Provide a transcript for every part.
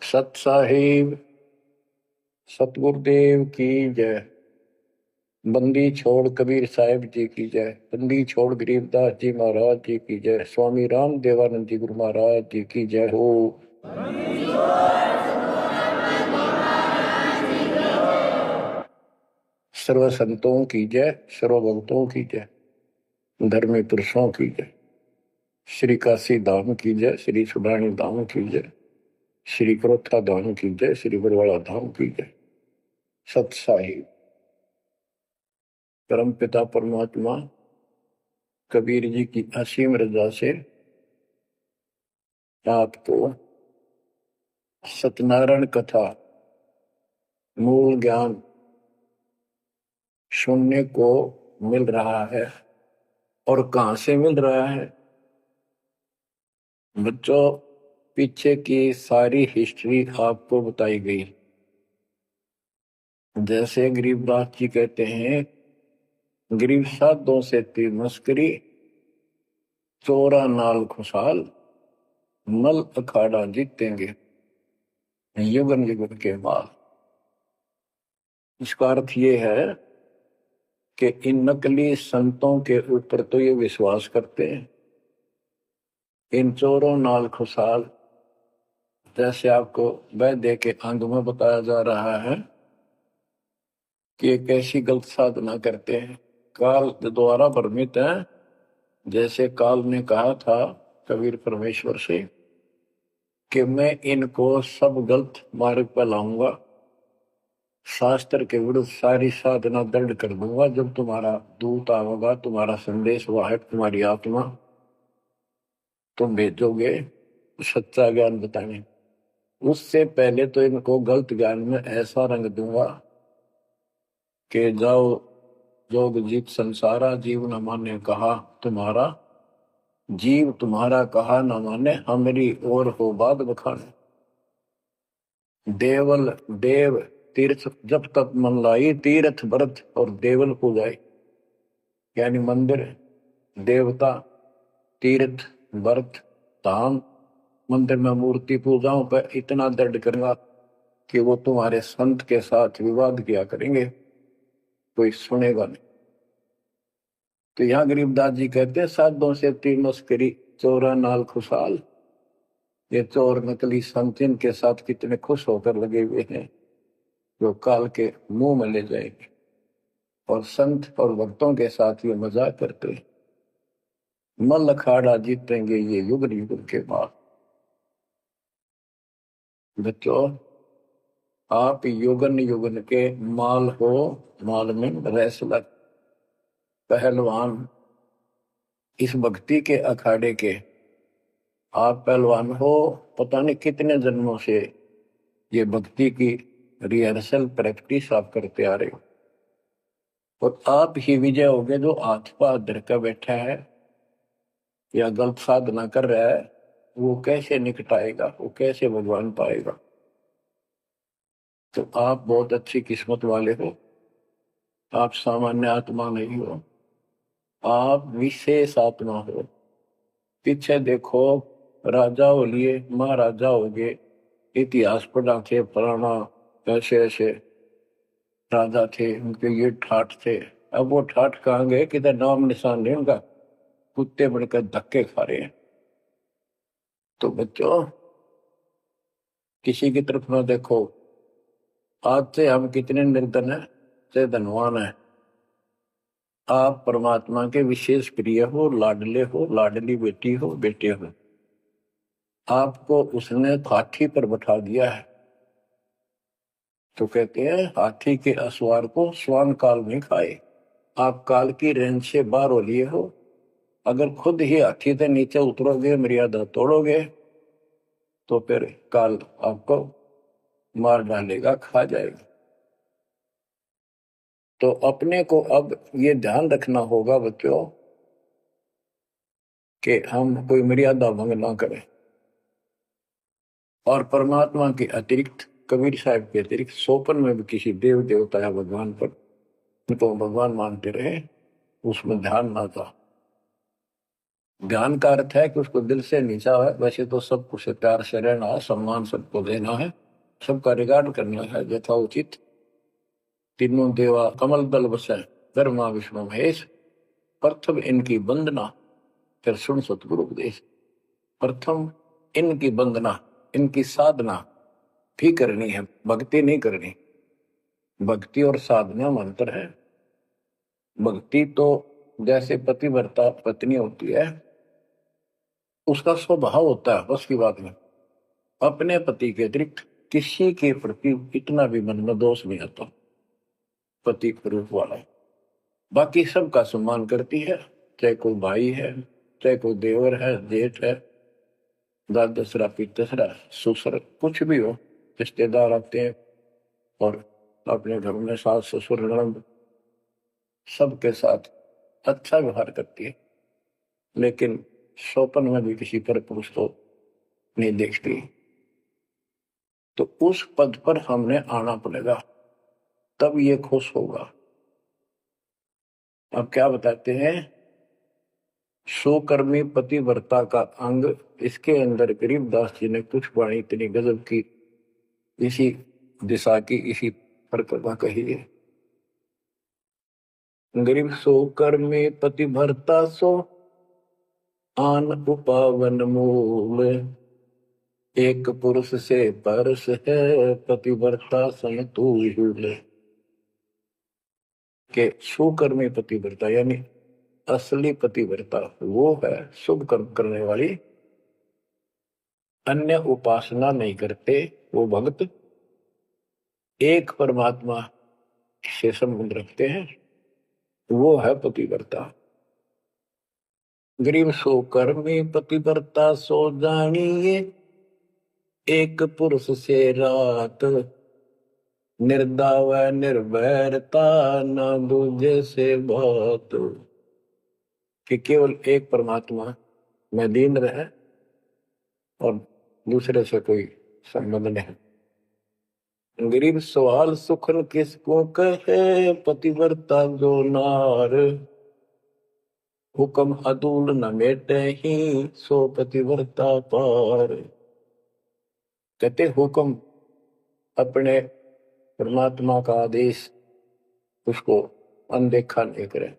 सत साहिब सतगुरुदेव की जय। बंदी छोड़ कबीर साहिब जी की जय। बंदी छोड़ गरीबदास जी महाराज जी की जय। स्वामी राम देवानंद जी गुरु महाराज जी की जय हो। सर्व संतों की जय, सर्व भक्तों की जय, धर्मी पुरुषों की जय। श्री काशी धाम की जय, श्री सुडानी धाम की जय, श्री क्रोथा धाम की जय, श्री बरवाड़ा धाम की जय। सत साहिब परम पिता परमात्मा कबीर जी की असीम रजा से आपको सत्यनारायण कथा मूल ज्ञान सुनने को मिल रहा है। और कहां से मिल रहा है बच्चों? पीछे की सारी हिस्ट्री आपको बताई गई। जैसे गरीबदास जी कहते हैं, गरीब साधों से तीर मस्करी, चोरा नाल खुशहाल, मल अखाड़ा जीतेंगे युगन युगन के माल। इसका अर्थ ये है कि इन नकली संतों के ऊपर तो ये विश्वास करते हैं, इन चोरों नाल खुशहाल, जैसे आपको वैद्य के अंग में बताया जा रहा है कि एक ऐसी गलत साधना करते हैं, काल द्वारा भ्रमित है। जैसे काल ने कहा था कबीर परमेश्वर से कि मैं इनको सब गलत मार्ग पर लाऊंगा, शास्त्र के विरुद्ध सारी साधना दृढ़ कर दूंगा। जब तुम्हारा दूत आवेगा, तुम्हारा संदेश वाहक, तुम्हारी आत्मा, तुम भेजोगे सच्चा ज्ञान बताने, उससे पहले तो इनको गलत ज्ञान में ऐसा रंग दूंगा कि जाओ जोग जीत संसारा, जीव न माने कहा तुम्हारा, जीव तुम्हारा कहा न माने, हमारी ओर हो बात बखाने। देवल देव तीर्थ जब तक मन लाई, तीर्थ व्रत और देवल पूजाई। यानी मंदिर, देवता, तीर्थ, व्रत, धाम, मंदिर में मूर्ति पूजाओं पर इतना दृढ़ करूंगा कि वो तुम्हारे संत के साथ विवाद किया करेंगे, कोई सुनेगा नहीं। तो यहाँ गरीबदास जी कहते हैं, साधों से तीर मस्करी, चोरा नाल खुशहाल। ये चोर नकली संत इनके साथ कितने खुश होकर लगे हुए हैं, जो काल के मुंह में ले जाएंगे। और संत और भक्तों के साथ ये मजाक करते हैं। मल अखाड़ा जीतेंगे ये युग युग के बाद। बच्चों, आप युगन युगन के माल हो, माल में रेसलर, पहलवान, इस भक्ति के अखाड़े के आप पहलवान हो। पता नहीं कितने जन्मों से ये भक्ति की रिहर्सल प्रैक्टिस आप करते आ रहे हो, और आप ही विजय होगे जो हाथ पा धर कर बैठा है या गलत साधना कर रहा है, वो कैसे निकटाएगा, वो कैसे भगवान पाएगा। तो आप बहुत अच्छी किस्मत वाले हो, आप सामान्य आत्मा नहीं हो, आप विशेष आत्मा हो। पीछे देखो, राजा हो लिए, महाराजा हो गए, इतिहास पढ़ा थे, फलाना ऐसे ऐसे राजा थे, उनके ये ठाठ थे। अब वो ठाठ कहाँ गए, किधर नाम निशान नहीं उनका, कुत्ते बनकर धक्के खा रहे हैं। तो बच्चों, किसी की तरफ ना देखो। आज से हम कितने निर्धन है, से धनवान है। आप परमात्मा के विशेष प्रिय हो, लाडले हो, लाडली बेटी हो, बेटे हो। आपको उसने हाथी पर बैठा दिया है। तो कहते हैं, हाथी के असवार को स्वान काल नहीं खाए। आप काल की रेंज से बाहर हो लिए हो। अगर खुद ही हाथी से नीचे उतरोगे, मर्यादा तोड़ोगे, तो फिर काल आपको मार डालेगा, खा जाएगा। तो अपने को अब ये ध्यान रखना होगा बच्चों कि हम कोई मर्यादा भंग ना करें। और परमात्मा के अतिरिक्त, कबीर साहब के अतिरिक्त सोपन में भी किसी देव देवता या भगवान पर उनको भगवान मानते रहे, उसमें ध्यान ना था। ज्ञान का अर्थ है कि उसको दिल से नीचा है। वैसे तो सब कुछ प्यार से रहना है, सम्मान सबको देना है, सबका रिगार्ड करना है यथाउचित। तीनों देवा कमल दल बसे, धर्मा विष्णु महेश, प्रथम इनकी वंदना, फिर सुन सतगुरु उपदेश। प्रथम इनकी वंदना, इनकी साधना भी करनी है, भक्ति नहीं करनी। भक्ति और साधना में अंतर है। भक्ति तो जैसे पतिव्रता पत्नी होती है, उसका स्वभाव होता है बस की बात में, अपने पति के अतिरिक्त किसी के प्रति इतना भी मन में दोष नहीं आता। पति रूप वाला है, बाकी सबका सम्मान करती है, चाहे कोई भाई है, चाहे कोई देवर है, जेठ है, दादसरा पितसरा ससुर कुछ भी हो, रिश्तेदार आते हैं और अपने घर में सास ससुर ननद सबके साथ अच्छा व्यवहार करती है। लेकिन स्वप्न में भी किसी पर पुरुष को नहीं देखती। तो उस पद पर हमने आना पड़ेगा, तब ये खुश होगा। अब क्या बताते हैं, सोकर्मी पतिव्रता का अंग, इसके अंदर गरीबदास जी ने कुछ वाणी इतनी गजब की इसी दिशा की, इसी प्रकृता कही है। गरीब सोकर्मी पतिव्रता सो आन उपावन मूल, एक पुरुष से परस है पतिव्रता समतूल। के सुकर्मी पतिव्रता यानी असली पतिव्रता वो है शुभ कर्म करने वाली, अन्य उपासना नहीं करते वो भक्त, एक परमात्मा से संबंध रखते हैं, वो है पतिव्रता। गरीब सो कर्मी पतिव्रता सो जानिए, एक पुरुष से रात, निर्दाव निर्भरता न दूजे से बात। कि केवल एक परमात्मा में लीन रहे और दूसरे से कोई संबंध नहीं। गरीब सवाल सुखन किसको कहे, पतिव्रता जो नार, हुक्म अदूल न मेटे ही सो पतिव्रता पार। कहते हुक्म अपने परमात्मा का आदेश उसको अनदेखा नहीं करे,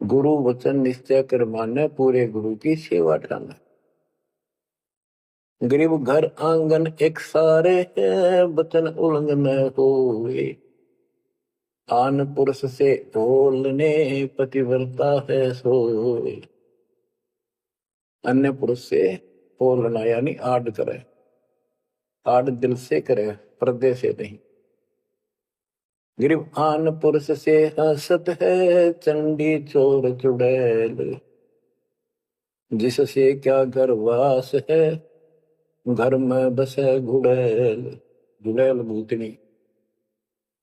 गुरु वचन निश्चय कर माने, पूरे गुरु की सेवा ठाना। गरीब घर आंगन एक सारे है, वचन उल्लंघन होए, आन पुरुष से बोलने पतिव्रता है सोए। अन्य पुरुष से बोलना यानी आड़ करे, आड़ दिल से करे, पर्दे से नहीं। गरीब आन पुरुष से हंसत है, चंडी चोर चुड़ैल, जिससे क्या घर वास है, घर में बसे घुड़ैल। घुड़ैल भूतनी,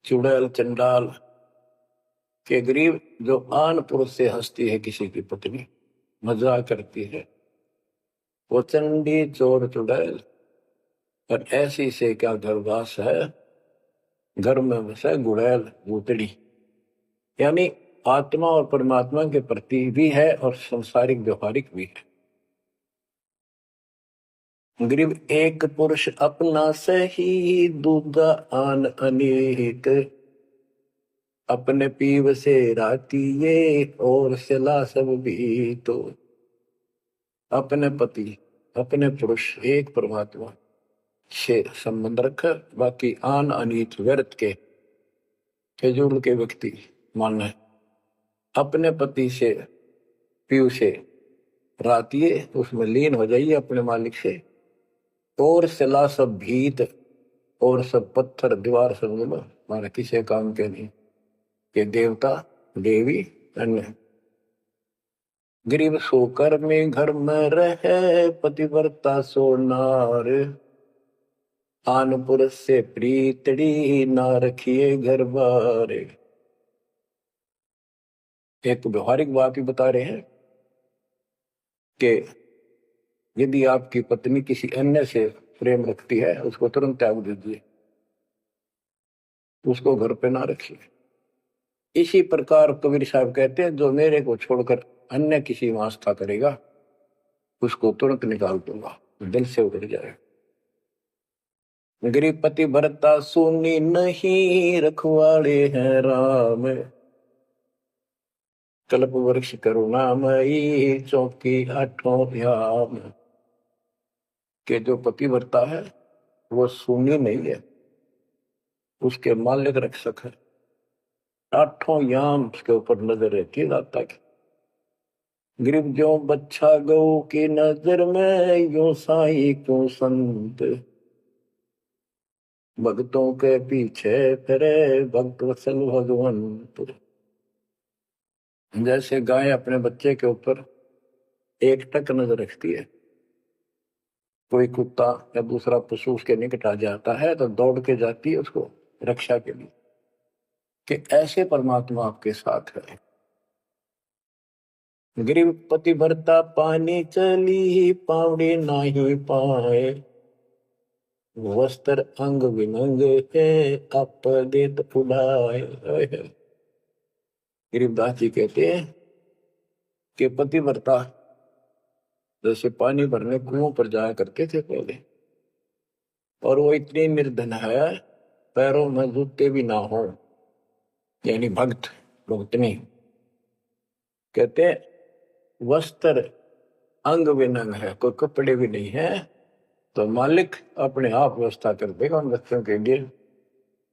चुड़ैल चंडाल। के गरीब जो आन पुरुष से हंसती है, किसी की पत्नी मजाक करती है, वो चंडी चोर चुड़ैल, और ऐसी से क्या घरवास है, घर में बसे घुड़ैल भूतड़ी। यानी आत्मा और परमात्मा के प्रति भी है और संसारिक व्यवहारिक भी है। गरीब एक पुरुष अपना सही, दूजा आन अनेक, अपने पीव से रातिये और सिला सब भी। तो अपने पति अपने पुरुष एक परमात्मा से संबंध रखे, बाकी आन अनीत व्यर्थ के फिजूल के व्यक्ति माने अपने पति से पीव से रातिये, उसमें लीन हो जाइए अपने मालिक से, और सिला सब भीत, और सब पत्थर दीवार सब माने किसी काम के नहीं, ये देवता देवी अन्य। गरीब सोकर में घर में रहे, पतिव्रता सो नार, आन पुरुष से प्रीतड़ी ना रखिए घर बार। एक व्यवहारिक बात ही बता रहे हैं कि यदि आपकी पत्नी किसी अन्य से प्रेम रखती है, उसको तुरंत त्याग दीजिए, उसको घर पे ना रखिए। इसी प्रकार कबीर साहब कहते हैं, जो मेरे को छोड़कर अन्य किसी में आस्था करेगा उसको तुरंत निकाल दूंगा, दिल से उतर जाएगा। गृहपति भरता सुनी नहीं, रखवाले हैं राम। कल्प वृक्ष करुणामयी, चौकी आठों याम। के जो पति भरता है वो सुनी नहीं है, उसके मालिक रक्षक है। आठों याम उसके ऊपर नजर रहती है दाता की। ग्रीब जो बच्चा गौ की नजर में, यो साई को संत। भक्तों के पीछे फिरे, भक्त वत्सल भगवंत। जैसे गाय अपने बच्चे के ऊपर एक टक नजर रखती है, कोई कुत्ता या दूसरा पशु उसके निकट आ जाता है तो दौड़ के जाती है उसको रक्षा के लिए, कि ऐसे परमात्मा आपके साथ है। गरीब पति भरता पानी चली, पावड़ी नाही पाए। वस्त्र अंग विनंग है, आप देत उड़ाए। गरीबदास जी कहते हैं कि पति भरता जैसे पानी भरने कुओं पर जाया करते थे पहले, और वो इतनी निर्धन है पैरों में जूते भी ना हो, यानी भक्त भक्तनी। कहते वस्त्र अंग विनंग है, कोई कपड़े भी नहीं है, तो मालिक अपने आप व्यवस्था कर देगा उन बच्चों के लिए,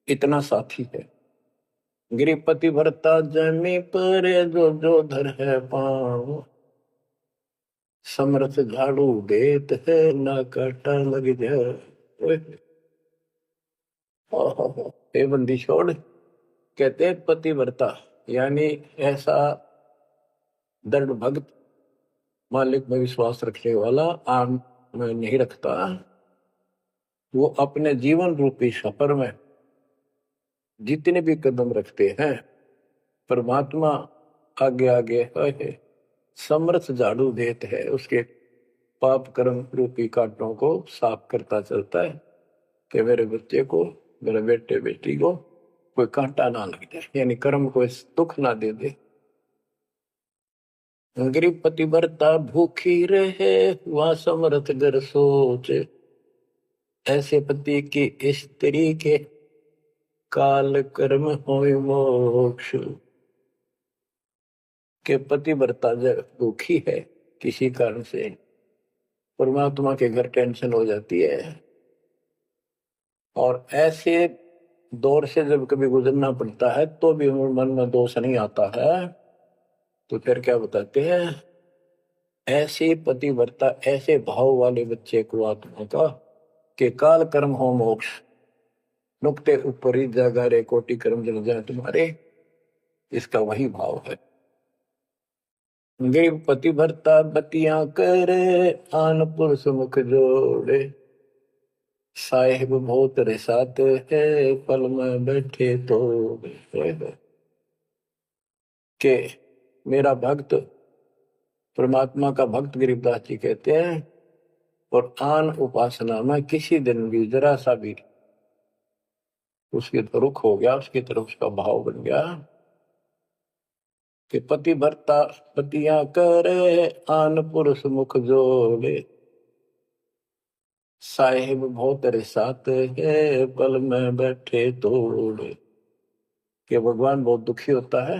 इतना साथी है। गृहपति भरता जमी पर, जो जो धर है पाँव। समर्थ झाड़ू देत है, ना काटा लग जाए। हे बंदी छोड़, कहते हैं पति भरता यानी ऐसा दृढ़ भक्त, मालिक में विश्वास रखने वाला, आम में नहीं रखता। वो अपने जीवन रूपी सफर में जितने भी कदम रखते हैं, परमात्मा आगे आगे है, समर्थ झाड़ू देते है, उसके पाप कर्म रूपी कांटों को साफ करता चलता है, कि मेरे बच्चे को, मेरे बेटे बेटी को कोई कांटा ना लग जाए, यानी कर्म को दुख ना दे दे। गृहपति भरता भूखी रहे, वह समर्थ घर सोच। ऐसे पति की स्त्री के, काल कर्म होय मोक्ष। के पति भरता जब दुखी है किसी कारण से, परमात्मा के घर टेंशन हो जाती है, और ऐसे दौर से जब कभी गुजरना पड़ता है तो भी मन में दोष नहीं आता है, तो फिर क्या बताते हैं, ऐसे पति भरता, ऐसे भाव वाले बच्चे को आत्मा का, के काल कर्म हो मोक्ष। नुक्ते ऊपर ही जागा रे, कोटि कर्म जल जाए तुम्हारे, इसका वही भाव है। गरीब पति भरता बतियां करे, आन पुरुष मुख जोड़े। साहेब बहुत रिसाते है, पल में बैठे तो के मेरा भक्त, परमात्मा का भक्त गरीबदास जी कहते हैं, और आन उपासना में किसी दिन भी जरा सा भी उसकी रुख हो गया, उसकी तरफ उसका भाव बन गया, कि पति भरता पतियां करे, आन पुरुष मुख जोड़े। साहेब बहुत रिसाते है, पल में बैठे तोड़े। कि भगवान बहुत दुखी होता है,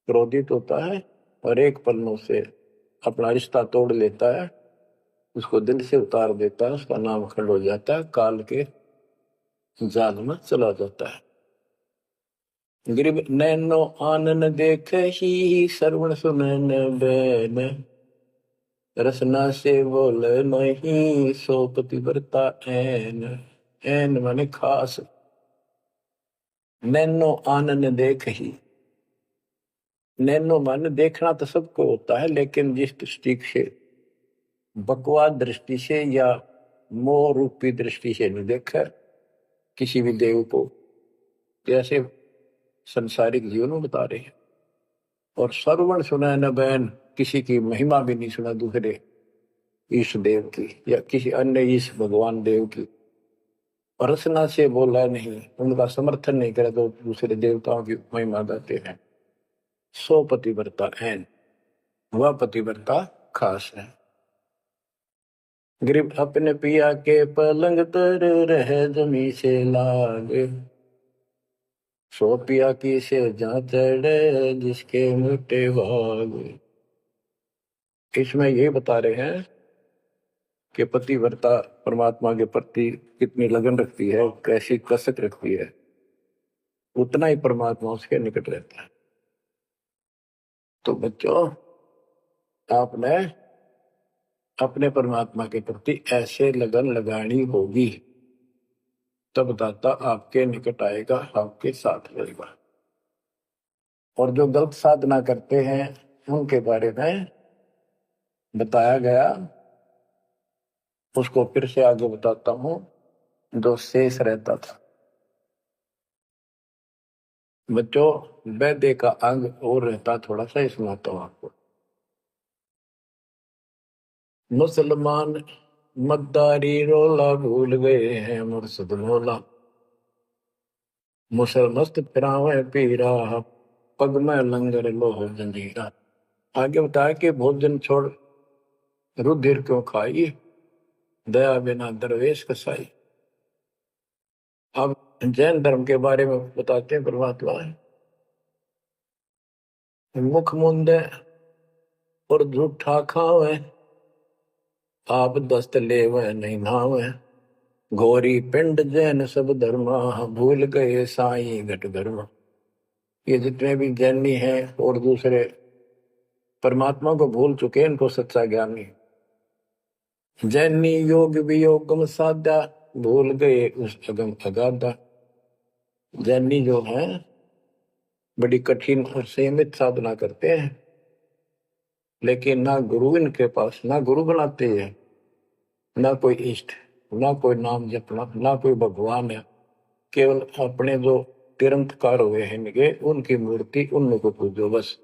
क्रोधित होता है, और एक पल से अपना रिश्ता तोड़ लेता है, उसको दिल से उतार देता है, उसका नाम खंड हो जाता है, काल के जाल में चला जाता है। गरीब नैनो आनन देख ही, श्रवण सुनन बैन। रसना से बोल नहीं, सो पति भरता ऐन। ऐन माने खास। नैनो आनन देख ही, नैनो माने देखना तो सबको होता है, लेकिन जिस दृष्टि से, बकवाद दृष्टि से या मोह रूपी दृष्टि से नहीं देखा किसी भी देव को, जैसे संसारिक जीवन में बता रहे हैं। और श्रवण सुना न बैन, किसी की महिमा भी नहीं सुना दूसरे ईश देव की या किसी अन्य ईश भगवान देव की। और रसना से बोला नहीं, उनका समर्थन नहीं करे तो दूसरे देवताओं की महिमा गाते हैं। सो पति भरता ऐन, वह पतिव्रता खास है। ग्रीब अपने पिया के पलंग तर रह जमी से लाग, सो पिया की से जा चढ़े जिसके मोटे भाग। इसमें ये बता रहे हैं कि पतिव्रता परमात्मा के प्रति कितनी लगन रखती है, कैसी कसक रखती है, उतना ही परमात्मा उसके निकट रहता है। तो बच्चों, आपने अपने परमात्मा के प्रति ऐसे लगन लगानी होगी, तब दाता आपके निकट आएगा, आपके साथ रहेगा। और जो गलत साधना करते हैं उनके बारे में बताया गया, उसको फिर से आगे बताता हूं। जो शेष रहता था बच्चों, वैद्य का अंग और रहता थोड़ा सा, इसमें आता हूं आपको। मुसलमान मद्दारी रोला भूल गए हैं मुर्शद मौला, मुसलमस्त फिरावे पीरा पग में लंगर लोह जंजीरा। आगे बताया कि भोजन छोड़ रुधिर क्यों खाई, दया बिना दरवेश कसाई। अब जैन धर्म के बारे में बताते हैं परमात्मा। मुख मुंदे और झूठा खावे, आप दस्त लेवे नहीं नावे, घोरी पिंड जैन सब धर्मा, भूल गए साई घट धर्मा। ये जितने भी जैनी हैं और दूसरे परमात्मा को भूल चुके, इनको सच्चा ज्ञान नहीं। जैनी योग वियोगम साधा, भूल गए उस अगम अगाधा। जैनी जो है बड़ी कठिन और सीमित साधना करते हैं, लेकिन ना गुरु इनके पास, ना गुरु बनाते हैं, ना कोई इष्ट, ना कोई नाम जपना, ना कोई भगवान है। केवल अपने जो तिरंतकार हुए हैं इनके, उनकी मूर्ति, उनको पूजो बस।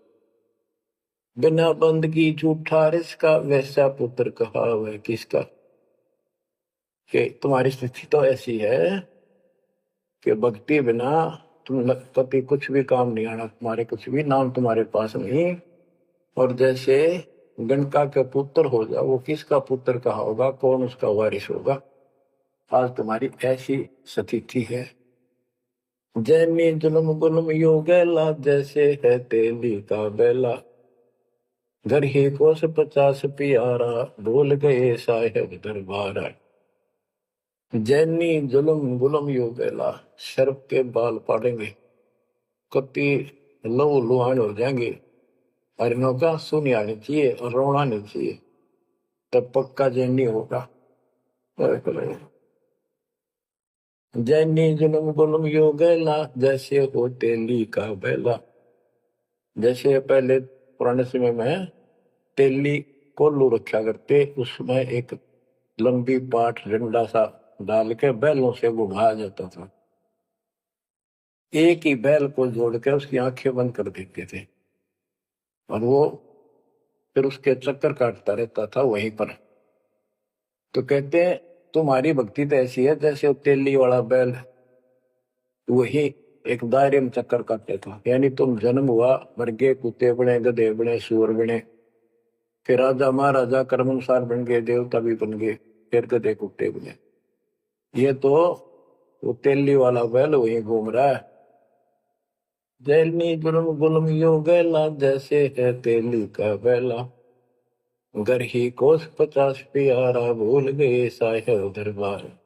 बिना बंदगी झूठा रिसका, वैसा पुत्र कहा वह किसका। कि तुम्हारी स्थिति तो ऐसी है कि भक्ति बिना तुम कभी कुछ भी काम नहीं आना, तुम्हारे कुछ भी नाम तुम्हारे पास नहीं। और जैसे गणका का पुत्र हो जाओ, वो किसका पुत्र कहा होगा, कौन उसका वारिस होगा। आज तुम्हारी ऐसी स्थिति है। जैनी जुल्म गुलम योगेला, जैसे है तेली का बेला, घर ही कोस 50 प्यारा, भूल गए साहेब दरबारा। जैनी जुल्म गुलम योगेला, शर्फ के बाल पाड़ेंगे, कति लहू लुहान हो जाएंगे, और इनका सुनी आनी चाहिए और रोना नहीं चाहिए, तब पक्का जैनी होगा। जैनी जुल्म गुलम योगेला, जैसे हो तेली का बेला। जैसे पहले पुराने समय में तेली कोल्लू रखा करते, उसमें एक लंबी पाठ डंडा सा डाल के बैलों से घुमाया जाता था। एक ही बैल को जोड़ के उसकी आंखें बंद कर देते थे, और वो फिर उसके चक्कर काटता रहता था वहीं पर। तो कहते हैं तुम्हारी भक्ति तो ऐसी है जैसे तेली वाला बैल वही एक दायरे में चक्कर काटते था। यानी तुम जन्म हुआ, मर गए, कुत्ते बने, गधे बने, सूअर बने, फिर राजा महाराजा कर्मानुसार बन गए, देवता भी बन गए, फिर गधे कुत्ते बने। ये तो वो तेली वाला बैल वही घूम रहा है। जैनी जुल्म गुलम योगेला, जैसे है तेली का बैला, घर ही कोस 50 प्यारा, भूल गए साहेब दरबार।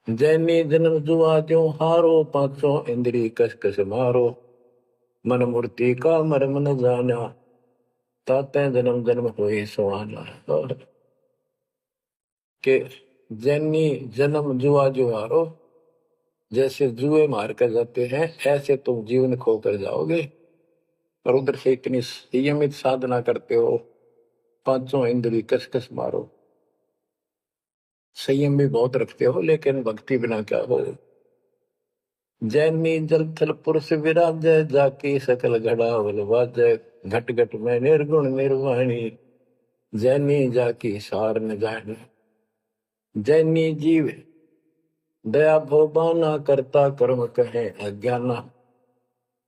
जैनी जन्म जुआ त्यों हारो, 500 इंद्री कस कस मारो, मन मूर्ति का मर्म न जाना, ताते जन्म जन्म हुए सुहाना। और के जैनी जन्म जुआ जो हारो, जैसे जुए मार कर जाते हैं ऐसे तुम जीवन खो कर जाओगे। और उधर से इतनी संयमित साधना करते हो, 500 इंद्री कस कस मारो, संयम भी बहुत रखते हो, लेकिन भक्ति बिना क्या हो। जैनी जल थल पुरुष विराजय, जाकी सकल घड़ावल वाजय, घट घट में निर्गुण निर्वाणी, जैनी जाकी सार न जानी। जैनी जीव दया भोबाना, करता कर्म कहे अज्ञाना,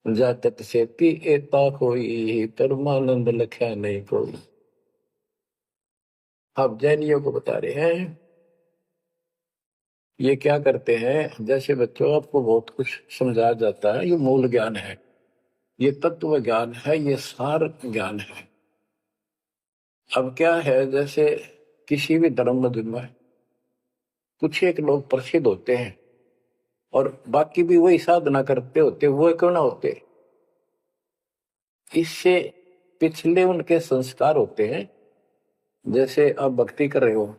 जातत सेती एता होई, परमानंद लख्या नहीं कोई। अब जैनियों को बता रहे हैं, ये क्या करते हैं, जैसे बच्चों आपको बहुत कुछ समझाया जाता है, ये मूल ज्ञान है, ये तत्व ज्ञान है, ये सार ज्ञान है। अब क्या है, जैसे किसी भी धर्म में कुछ एक लोग प्रसिद्ध होते हैं और बाकी भी वही साधना करते होते, वो क्यों ना होते, इससे पिछले उनके संस्कार होते हैं। जैसे आप भक्ति कर रहे हो,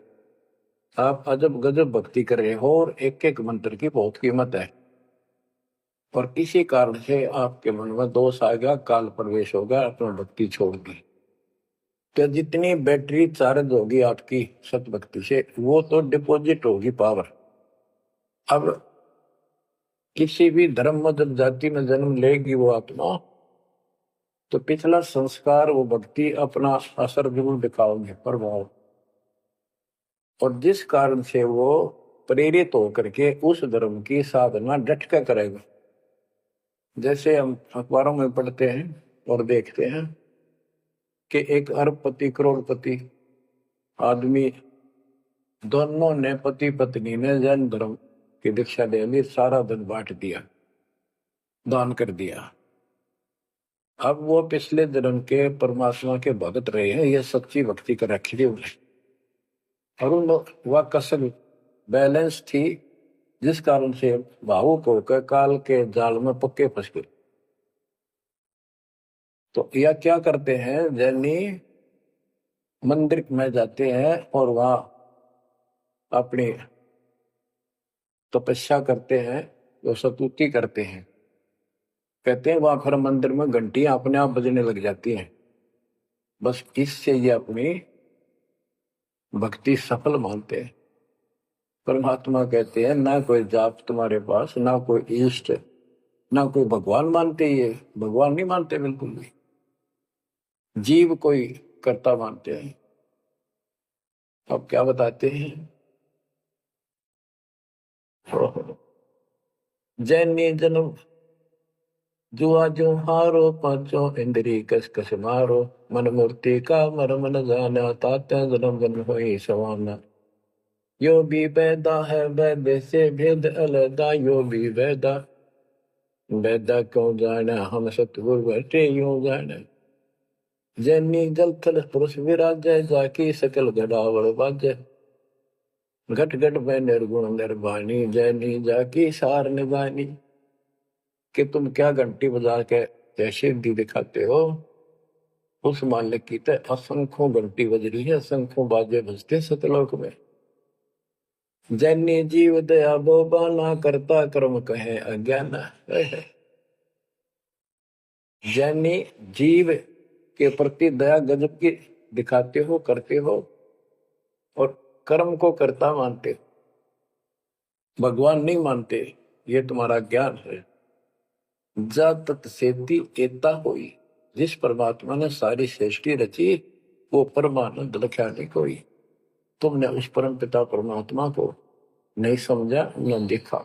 आप अजब गजब भक्ति कर रहे हो और एक एक मंत्र की बहुत कीमत है, और किसी कारण से आपके मन में दोष आ गया, काल प्रवेश होगा, अपना भक्ति छोड़ दी, तो जितनी बैटरी चार्ज होगी आपकी सत भक्ति से, वो तो डिपॉजिट होगी पावर। अब किसी भी धर्म में जब जाति में जन्म लेगी वो आत्मा, तो पिछला संस्कार वो भक्ति अपना असर जरूर दिखाओगे, प्रभाव, और जिस कारण से वो प्रेरित होकर के उस धर्म की साधना डट कर करेगा। जैसे हम अखबारों में पढ़ते हैं और देखते हैं कि एक अरबपति करोड़पति आदमी, दोनों ने पति पत्नी ने जैन धर्म की दीक्षा ले ली, सारा धन बांट दिया, दान कर दिया। अब वो पिछले जन्म के परमात्मा के भगत रहे हैं, ये सच्ची भक्ति कर रखी थी उन्हें, और उन वह कसर बैलेंस थी, जिस कारण से भावुक होकर काल के जाल में पक्के फंस गए। तो यह क्या करते हैं, जैनी मंदिर में जाते हैं और वहां अपनी तपस्या करते हैं, जो स्तुति करते हैं, कहते हैं वहां फिर मंदिर में घंटियां अपने आप बजने लग जाती हैं। बस इससे ये अपनी भक्ति सफल मानते हैं। परमात्मा कहते हैं ना कोई जाप तुम्हारे पास, ना कोई इष्ट, ना कोई भगवान मानते, ये भगवान नहीं मानते बिल्कुल भी, जीव कोई कर्ता मानते हैं। अब क्या बताते हैं, जैनी जन्म जुआ जो हारो, पांचों इंद्री कस कस मारो, मन मूर्ति का मरम न जाना, तात्या जन्म जन्म होई सवाना। यो भी वैदा है वैद से भेद अलदा, यो भी वैदा वैदा क्यों जाना, हम सतगुरु बैठे यूं जाना। जैनी जल थल पुरुष विराजय, जाकी सकल गड़ावड़ बाजय, घट घट में निर्गुण निर्वाणी, जैनी जाकी सार निभानी। कि तुम क्या घंटी बजा के जैसे दी दिखाते हो, उस मालिक की तो असंख्यों घंटी बज रही है, असंख्यों बाजे बजते सतलोक में। जैनी जीव दया बोबाना, करता कर्म कहे अज्ञान। जैनी जीव के प्रति दया गजब की दिखाते हो, करते हो, और कर्म को कर्ता मानते हो, भगवान नहीं मानते, ये तुम्हारा ज्ञान है। जा तत्सेती एता होई, जिस परमात्मा ने सारी सृष्टि रची, वो परमानंद लख्या नहीं कोई। तुमने उस परम पिता परमात्मा को नहीं समझा, न देखा।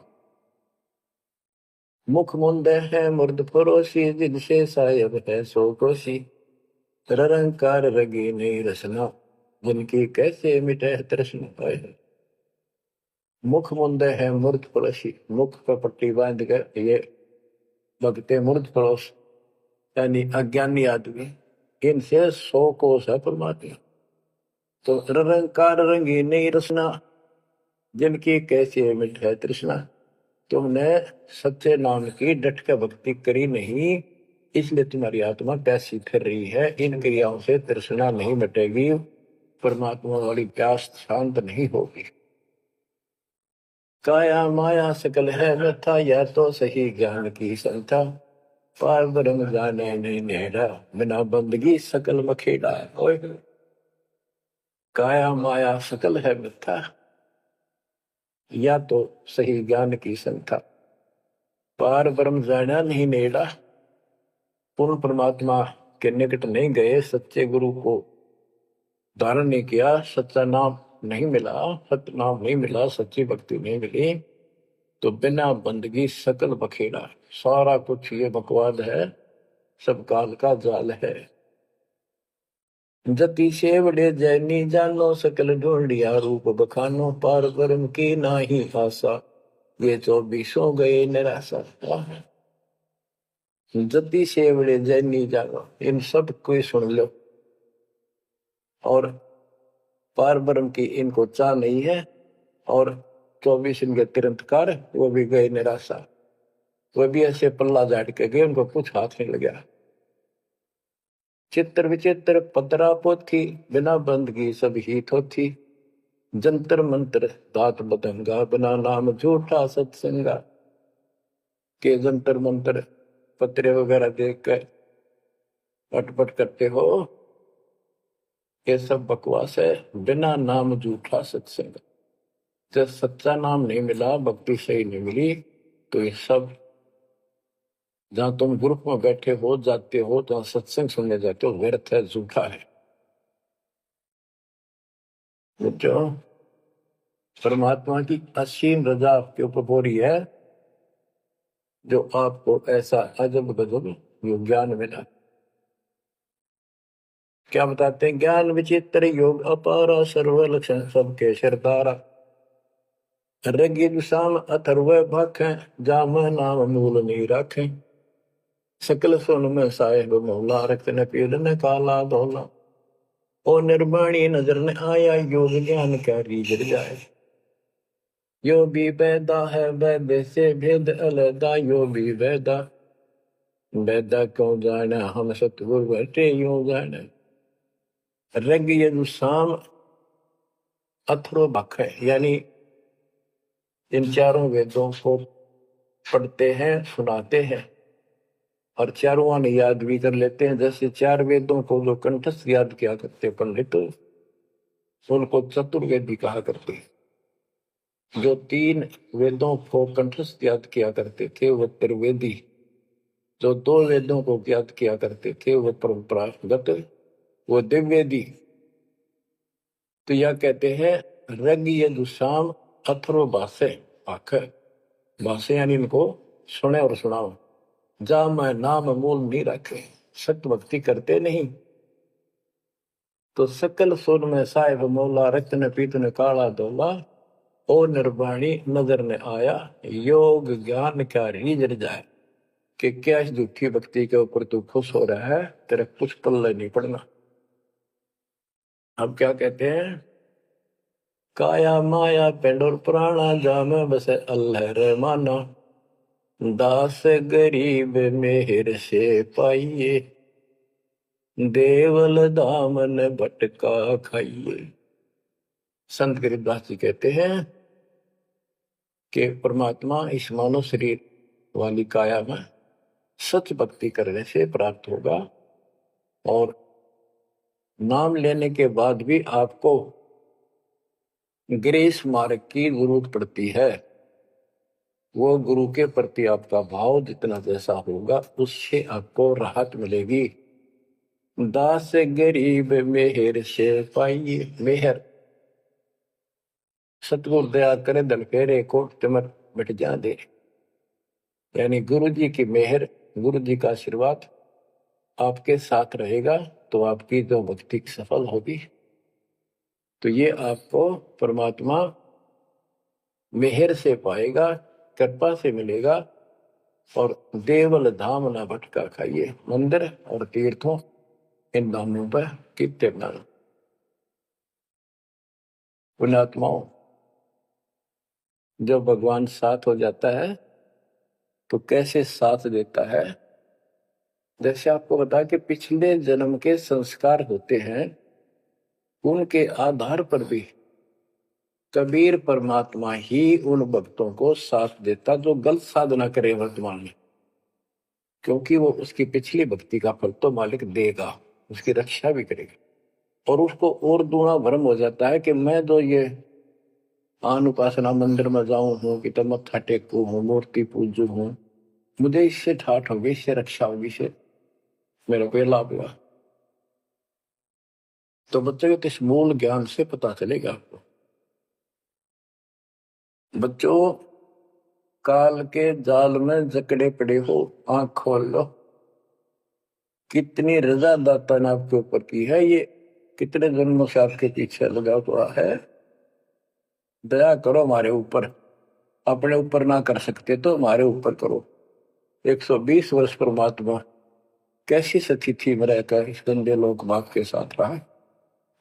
मुख मुंदे है मुर्द परोसी, जिनसे सायब है सो कोसी, निरंकार रगी नहीं रसना, जिनकी कैसे मिटे तृष्णा पाए। मुख मुंदे है मूर्ध पड़ोसी, मुख पर पट्टी बांध कर ये भगते मूर्ध पड़ोस, यानी अज्ञानी आदमी, इनसे 100 कोस है परमात्मा। तो निरंकार रंगी नहीं रसना, जिनकी कैसे मिटे तृष्णा। तुमने सच्चे नाम की डट के भक्ति करी नहीं, इसलिए तुम्हारी आत्मा प्यासी फिर रही है। इन क्रियाओं से तृष्णा नहीं मिटेगी, परमात्मा वाली प्यास शांत नहीं होगी। काया माया सकल है व्यथा, या तो सही ज्ञान की संथा, पार ब्रह्म जाने नहीं नेड़ा, बिना बंदगी सकल मखेड़ा। काया माया सकल है मिथ्या, या तो सही ज्ञान की संथा, पार ब्रह्म जाना नहीं नेड़ा, पूर्ण परमात्मा के निकट नहीं गए, सच्चे गुरु को धारण नहीं किया, सच्चा नाम नहीं मिला, सत्य नाम नहीं मिला, सच्ची भक्ति नहीं मिली, तो बिना बंदगी सकल बखेड़ा, सारा कुछ ये बकवाद है, सब काल का जाल है। जति सेवड़े जैनी जानो, सकल ढूंढिया रूप बखानो, पार ब्रह्म की नाही आशा, ये 24 गए निराशा। जति सेवड़े जैनी जानो, इन सब को सुन लो, और पार ब्रह्म की इनको चाह नहीं है, और 24 इनके तिरंतकार वो भी गए निराशा, वो भी ऐसे पल्ला झाड़ के गए, उनको कुछ हाथ नहीं लगा। चित्र विचित्र पतरा पोथी, बिना बंदगी सब ही थोथी, जंतर मंत्र दात बदंगा, बिना नाम झूठा सत्संगा। के जंतर मंत्र पत्रे वगैरह देख कर अटपट करते हो, ये सब बकवास है, बिना नाम झूठा सत्संग। जब सच्चा नाम नहीं मिला, भक्ति सही नहीं मिली, तो ये सब, जहां तुम ग्रुप में बैठे हो जाते हो, जहां सत्संग सुनने जाते हो, व्यर्थ है, झूठा है। जो परमात्मा की असीम रजा आपके ऊपर हो रही है, जो आपको ऐसा अजब गजब योग ज्ञान मिला। क्या बताते हैं? ज्ञान विचित्र योग अपारा, सर्व लक्षण सबके सरदारा, ऋग्वेद साम अथर्व भाखें, जाम नाम मूल नहीं राखें, सकल सुन में साहेब मौला, रक्त न पीड़ न काला धोला, ओ निर्वाणी नजर न आया, योग ज्ञान क्या रीझ जाए। यो भी वैदा है, वैद से भेद अलदा, यो भी वैदा, वैदा क्यों जाने, हम सतगुरु बैठे यूं जाने। ऋग यजुसाम अथर्व भाख है, यानी इन चारों वेदों को पढ़ते हैं, सुनाते हैं, और चारों आने याद भी कर लेते हैं। जैसे 4 वेदों को जो कंठस्थ याद किया करते पंडित, उनको चतुर्वेदी कहा करते। जो 3 वेदों को कंठस्थ याद किया करते थे वो त्रिवेदी, जो 2 वेदों को याद किया करते थे वो परंपरागत, वो दिव्यवेदी। तो यह कहते हैं ऋग यजुसाम अथर्व भाषे, आखिर भाषे यानी इनको सुने और सुनाओ। जा मैं नाम मूल नहीं रखे, सत्य भक्ति करते नहीं, तो सकल सुर में साहिब मौला, रत्न पीतन काला धोला, ओ निर्वाणी नजर ने आया, योग ज्ञान क्या रीझ जाए। कि क्या इस झूठी भक्ति के ऊपर तू खुश हो रहा है, तेरे कुछ पल्ले नहीं पड़ना। अब क्या कहते हैं? काया माया पेंड और पुराना, जाम बसे अल्लाह रहमाना, दास गरीब मेहर से पाइए, देवल दामन भटका खाइए। संत गरीबदास जी कहते हैं कि परमात्मा इस मानव शरीर वाली काया में सच भक्ति करने से प्राप्त होगा, और नाम लेने के बाद भी आपको ग्रेस मार्ग की जरूरत पड़ती है। वो गुरु के प्रति आपका भाव जितना जैसा होगा, उससे आपको राहत मिलेगी। दास गरीब मेहर से पाइए, मेहर सतगुरु दया करे, धन फेरे कोट तिमर मिट जा दे, यानी गुरु जी की मेहर, गुरु जी का आशीर्वाद आपके साथ रहेगा, तो आपकी जो भक्ति सफल होगी। तो ये आपको परमात्मा मेहर से पाएगा, कृपा से मिलेगा। और देवल धाम ना भटका खाइए, मंदिर और तीर्थों इन धामों पर कितने नाम। पुण्यात्माओं, जब भगवान साथ हो जाता है तो कैसे साथ देता है? जैसे आपको बता कि पिछले जन्म के संस्कार होते हैं, उनके आधार पर भी कबीर परमात्मा ही उन भक्तों को साथ देता जो गलत साधना करे वर्तमान में, क्योंकि वो उसकी पिछली भक्ति का फल तो मालिक देगा, उसकी रक्षा भी करेगा। और उसको और दूना भ्रम हो जाता है कि मैं तो ये आन उपासना मंदिर में जाऊं हूं, कि तो मत्था टेकू हूं, मूर्ति पूजू हूं, मुझे इससे ठाठ होगी, इससे रक्षा होगी, इससे मेरे को लाभ हुआ। तो बच्चों के इस मूल ज्ञान से पता चलेगा आपको। बच्चों, काल के जाल में जकड़े पड़े हो, आंख खोल लो। कितनी रजा दाता ने आपके ऊपर की है, ये कितने जन्मों से आपके पीछे लगा हुआ है। दया करो हमारे ऊपर, अपने ऊपर ना कर सकते तो हमारे ऊपर करो। 120 वर्ष परमात्मा कैसी स्थिति में रहकर इस गंदे लोक भाग के साथ रहा,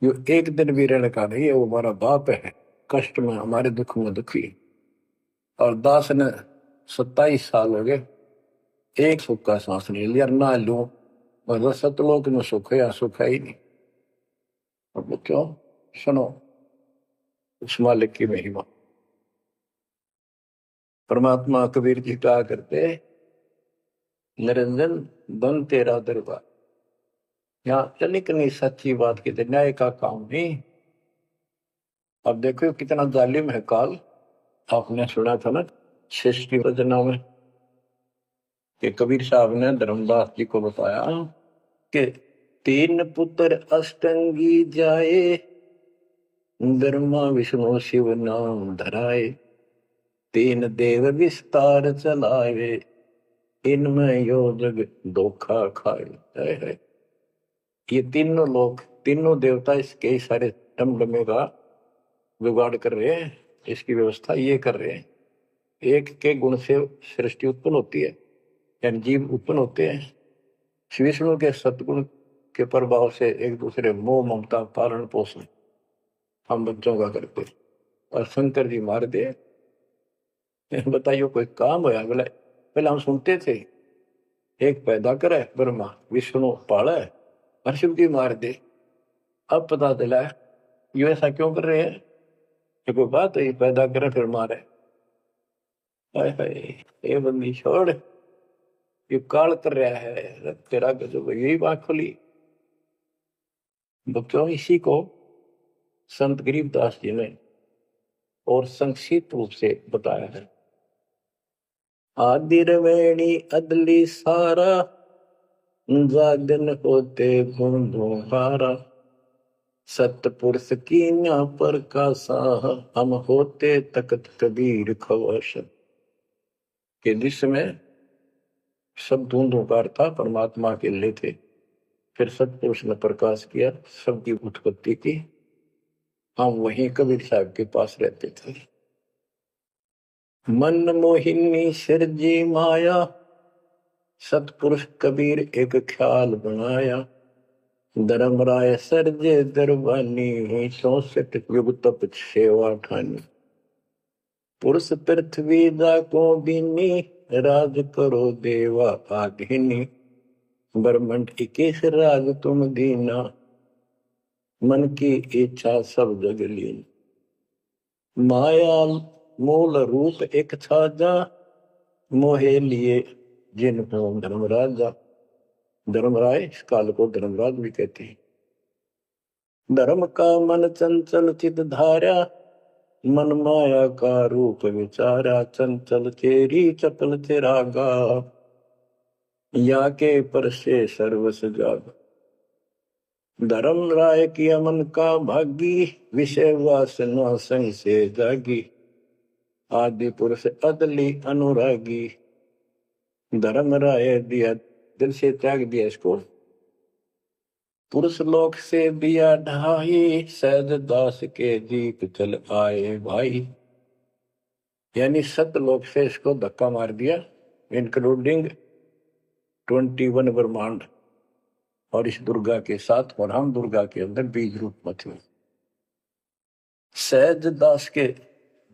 जो एक दिन भी रहने का नहीं है। वो हमारा बाप है, कष्ट में हमारे दुख में दुखी। और दास ने 27 साल हो गए, एक सुख का सांस नहीं लिया, ना लू। मतलब सतलोक में सुख है या सुख है ही नहीं। अब क्यों? सुनो उस मालिक की महिमा। परमात्मा कबीर जी कहा करते, निरंजन बन तेरा दरबार। यहाँ तनिक नहीं सच्ची बात की न्याय का काम नहीं। अब देखो कितना जालिम है काल। आपने सुना था ना सृष्टि रचना में कि कबीर साहब ने धर्मदास जी को बताया कि 3 पुत्र अष्टंगी जाए, ब्रह्मा विष्णु शिव नाम धराए, 3 देव विस्तार चलाए, इनमें यो जग धोखा खाए है। ये तीनों लोग, तीनों देवता इसके सारे डमडमे का जुगाड़ कर रहे हैं, इसकी व्यवस्था ये कर रहे हैं। एक के गुण से सृष्टि उत्पन्न होती है, यानी जीव उत्पन्न होते हैं। विष्णु के सतगुण के प्रभाव से एक दूसरे मोह ममता पालन पोषण हम बच्चों का करते। और शंकर जी मार दे, बताइयो कोई काम होया? बोला पहले हम सुनते थे, एक पैदा करे ब्रह्मा, विष्णु पाले और शिव जी मार दे। अब पता चला ये ऐसा क्यों कर रहे हैं? कोई बात है, पैदा करे फिर मारे। हाय हाय, ये बंदी छोड़, ये काल कर रहा है तेरा गजब। यही बात खुली बच्चों। इसी को संत गरीबदास जी ने और संक्षिप्त रूप से बताया है। आदिरवेणी अदली सारा, जागन होते भूंहारा, सतपुरुष की न्या पर का साह, हम होते तकत कबीर खवश। के जिसमें सब धूंधुकार था, परमात्मा के लिए थे। फिर सतपुरुष ने प्रकाश किया, सबकी उत्पत्ति की। हम वहीं कबीर साहब के पास रहते थे। मन मोहिनी सिरजी माया, सतपुरुष कबीर एक ख्याल बनाया, धर्मराय सरजे दरबानी, 64 युग तप सेवा ठानी, पुरुष पृथ्वी दा को बीनी, राज करो देवा आघिनी, ब्रह्मंड 21 राज तुम दीना, मन की इच्छा सब जग लीन, माया मूल रूप एक छाजा, मोहे लिए जिन को धर्मराजा। धर्मराय इस काल को धर्मराज भी कहते हैं। धर्म का मन चंचल चित धारा, मन माया का रूप विचारा, चंचल चेरी चपल चेरागा, या के पर से सर्वस जाग। धर्म राय की अमन का भागी, विषय वासना संग से जागी, आदि पुरुष अदली अनुरागी, धर्म राय दिया दिल से त्याग दिया इसको। पुरुष लोक से दिया ढाई, सहज दास के दीप चल आए भाई। यानी सतलोक से इसको धक्का मार दिया, इंक्लूडिंग 21 ब्रह्मांड और इस दुर्गा के साथ, और हम दुर्गा के अंदर बीज रूप में थे। सहज दास के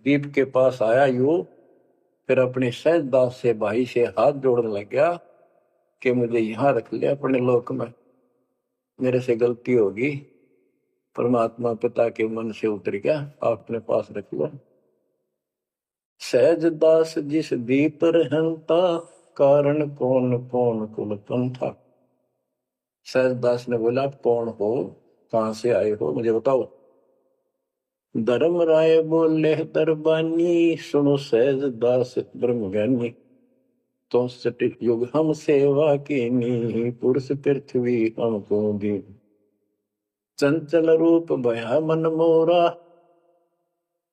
दीप के पास आया यू, फिर अपने सहज दास से भाई से हाथ जोड़ने लग गया कि मुझे यहां रख लिया अपने लोक में, मेरे से गलती होगी। परमात्मा पिता के मन से उतर गया, अपने पास रख लो। सहज दास जिस दीप रहता, कारण कौन कौन कुल पंथा। सहज दास ने बोला आप कौन हो, कहां से आए हो, मुझे बताओ। धर्म राय बोले दरबानी, सुनो सहज दास ब्रह्म ज्ञानी, तो सटिक युग हम सेवा की नी, पुरुष पृथ्वी हमको दी, चंचल रूप भया मन मोरा,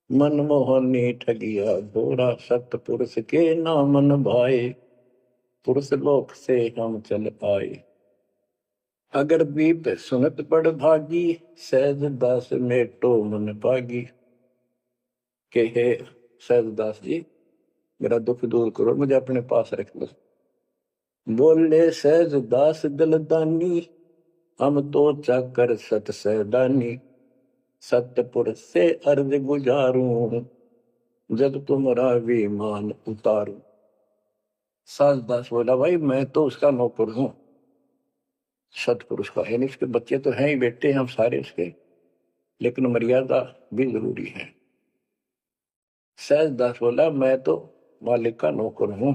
मनमोहनी ठगिया घोरा, सतपुरुष के नाम न भाए, पुरुष लोक से हम चल आए। अगर बीप सुनत बड़ भागी, सहज दास मेटो मन पागी। के हे सहज दास जी, मेरा दुख दूर करो, मुझे अपने पास रख लो। बोले सहज दास दलदानी, हम तो चाकर सत सहदानी। सतपुरुष से अर्ज गुजारूं, जब तुम्हारा विमान उतारूं। सहज दास बोला, भाई मैं तो उसका नौकर हूं, सतपुरुष का, यानी उसके बच्चे तो हैं ही, बेटे हैं हम सारे उसके, लेकिन मर्यादा भी जरूरी है। सहज दास बोला, मैं तो मालिक का नौकर हूं,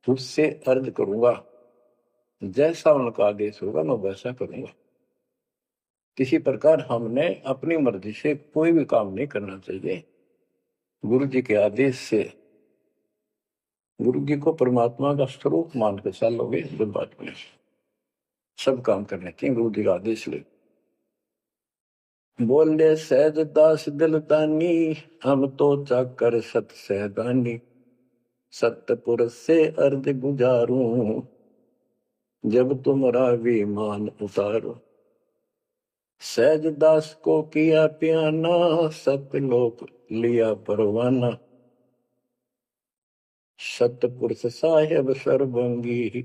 तुझसे अर्ज करूंगा, जैसा उनका आदेश होगा मैं वैसा करूंगा। किसी प्रकार हमने अपनी मर्जी से कोई भी काम नहीं करना चाहिए। गुरु जी के आदेश से, गुरु जी को परमात्मा का स्वरूप मान के चलोगे तो बात में सब काम करने चाहिए, गुरु जी का आदेश ले। बोले सहज दास दिलदानी, हम तो चाकर सत सहदानी। सतपुरुष से अर्ज गुजारूं, जब तुम्हारा विमान उतारो। सहज दास को किया प्याना, सतलोक लिया परवाना। सतपुरुष साहेब सर्वंगी,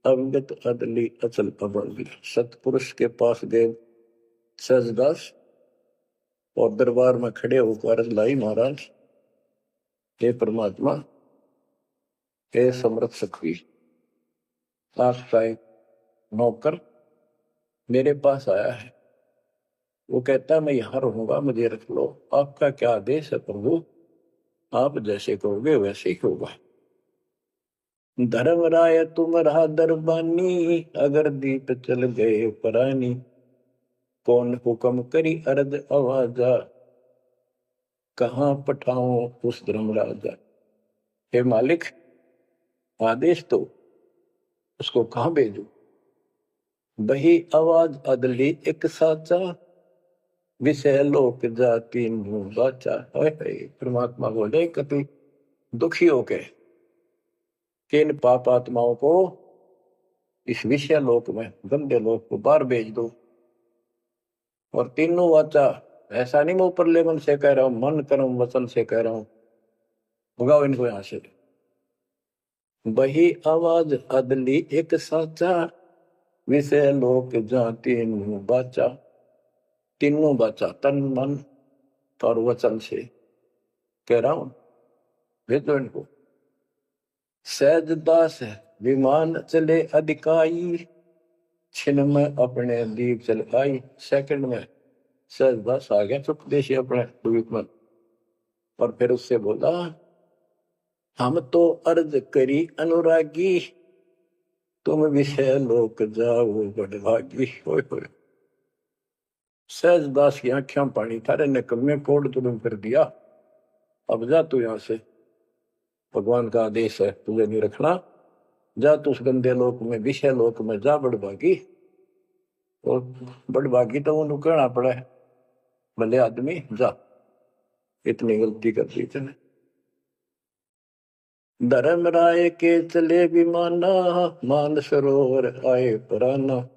अवगत अदली अचल अभंगी। सतपुरुष के पास गए सहजदास और दरबार में खड़े होकर लाई, महाराज हे परमात्मा, हे समर्थ शक्ति, आपका एक नौकर मेरे पास आया है। वो कहता है मैं यहां रहूंगा, मुझे रख लो। आपका क्या आदेश है प्रभु, आप जैसे कहोगे वैसे ही होगा। धर्मराय तुम रहा दरबानी, अगर दीप चल गए परानी। कौन हुक्म करी अर्द आवाजा, कहाँ पठाऊं उस धर्मराजा। हे मालिक, आदेश तो उसको कहाँ भेजू। बही आवाज अदली एक साचा, विषय लोक जाति मुंह बाचा। परमात्मा बोले कभी दुखी होके कि इन पाप आत्माओं को इस विषय लोक में, गंदे लोक को बाहर भेज दो। और तीनों वाचा, ऐसा नहीं मैं ऊपर लेवल से कह रहा हूं, मन कर्म वचन से कह रहा हूं, भगाओ इनको यहां से। बही आवाज अदली एक साचा, विषय लोक जाति मुंह बाचा। तीनों बाचा, तन मन और वचन से कह रहा हूं, भेजो इनको। सहज दास विमान चले अधिकाई, छिन में अपने दीप चल आई। सेकंड में सहज दास आ गया चुपदेशी अपने द्वीप में, और फिर उससे बोला, हम तो अर्ज करी अनुरागी, तुम विषय लोक जाओ बड़भागी। सहज दास की आंखें पानी, थारे निकम्मे कोड तुम कर दिया, अब जा तू यहां से, भगवान का आदेश है तुझे नहीं रखना, जा तू उस गंदे लोक में, विषय लोक में जा बड़भागी। और बड़भागी तो वो कहना पड़ा है, भले आदमी जा, इतनी गलती कर दी तूने। धर्मराय के चले विमाना, मान सरोवर आए पराना।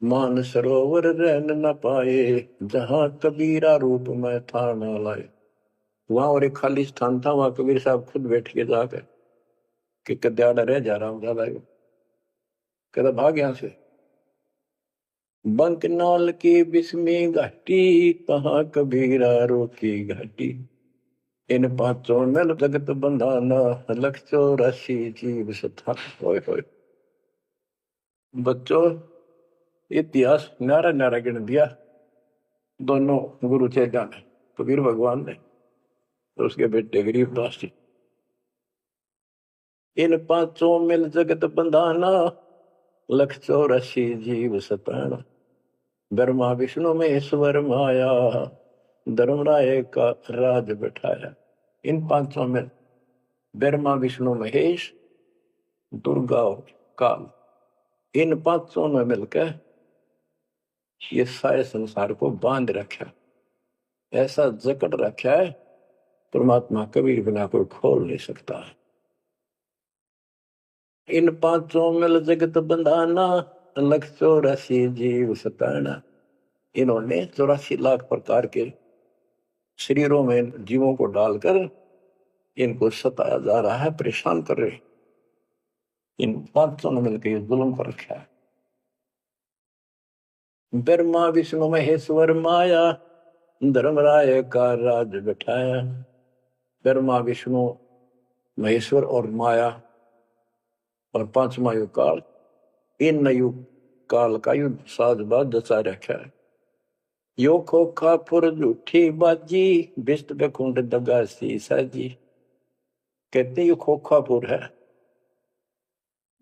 मान सरोवर रहन न पाए, जहां कबीरा रूप में था न लाए। वहां और एक खाली स्थान था, वहां कबीर साहब खुद बैठ के जाकर कि कद्याड़ा रह जा रहा हूं ज्यादा, कहता भाग यहां से। बंकनाल की बिस्मी घाटी, कहाँ कबीरा रोकी घाटी। इन पांचों नल जगत बंधाना, लख 84 जीव सथा। बच्चों, इतिहास न्यारा न्यारा गिन दिया दोनों गुरु चेला ने, कबीर भगवान ने और उसके बेटे गरीबदास जी। इन पांचों मिल जगत बंधाना, लख 84 जीव सताना। ब्रह्मा विष्णु महेश्वर माया, धर्मराय का राज बैठाया। इन पांचों में ब्रह्मा विष्णु महेश, दुर्गा और काल, इन पांचों में मिलकर ये सारे संसार को बांध रखा। ऐसा जकड़ रखा है, परमात्मा कबीर बिना कोई खोल नहीं सकता। इन पांचों मिल जगत बंधाना, लख 84 जीव सताना। इन्होंने 84 लाख प्रकार के शरीरों में जीवों को डालकर इनको सताया जा रहा है, परेशान कर रहे। इन पांचों ने मिलकर ये जुल्म कर रखा है। ब्रह्मा विष्णु महेश्वर माया, धर्मराय का राज बिठाया। ब्रह्मा विष्णु महेश्वर और माया और पांचवा युग काल, इन युग काल का युद्ध साजबाज जचा रखा है। यो खोखा पुर झूठी बाजी, बिस्त बेकुंड दगा सी साजी। कहते यो खोखापुर है।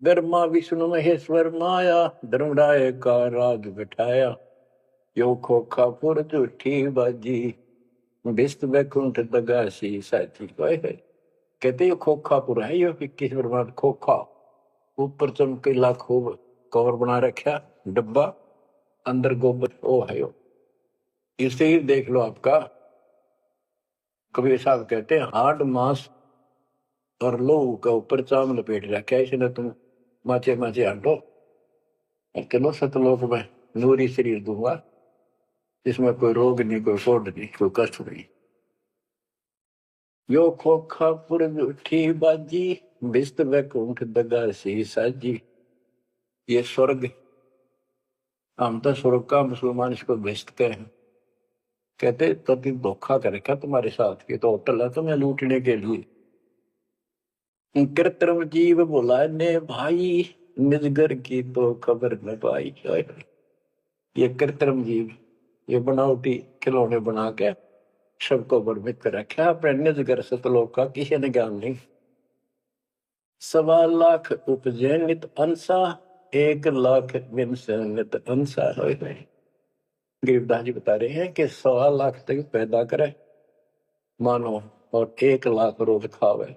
ब्रह्मा विष्णु महेश्वर माया, धर्मराय का राज बिठाया। यो खोखापुर झूठी बाजी, बिस्त बैकुंठ दगा सी साथी। कहते यो खोखापुर है। यो 21 ब्रह्मांड खोखा, ऊपर चमकीला खूब कवर बना रखा, डब्बा, अंदर गोबर ओ है। यो इसे ही देख लो आपका। कबीर साहब कहते हैं हाड मांस और लोहू का ऊपर चाम लपेट रखा है इसने, तुम माचे माचे हटो और चलो सतलोक में नूरी शरीर दूंगा, इसमें कोई रोग नहीं, कोई कोड नहीं, कोई कष्ट नहीं। यो खोखा पुर झूठी बाजी, बिस्त बैकुंठ दगा सी साजी। ये स्वर्ग, हम तो स्वर्ग का, मुसलमान इसको बेस्ट कहे। कहते तो धोखा कर रखा तुम्हारे साथ, ये तो होटल है तुम्हें लूटने के लिए। कृत्रिम जीव बोला ने भाई, निजगर की तो खबर न पाई। ये कृत्रिम जीव, ये बनावटी खिलौने बना के सबको भ्रमित कर रखा, अपने निजगर सतलोक का किसी ने ज्ञान नहीं। 1.25 लाख उपजे नित अंसा, 1 लाख विनसे नित अंसा। गरीबदास जी बता रहे हैं कि 1.25 लाख तक पैदा करे मानो और 1 लाख रोज खावे।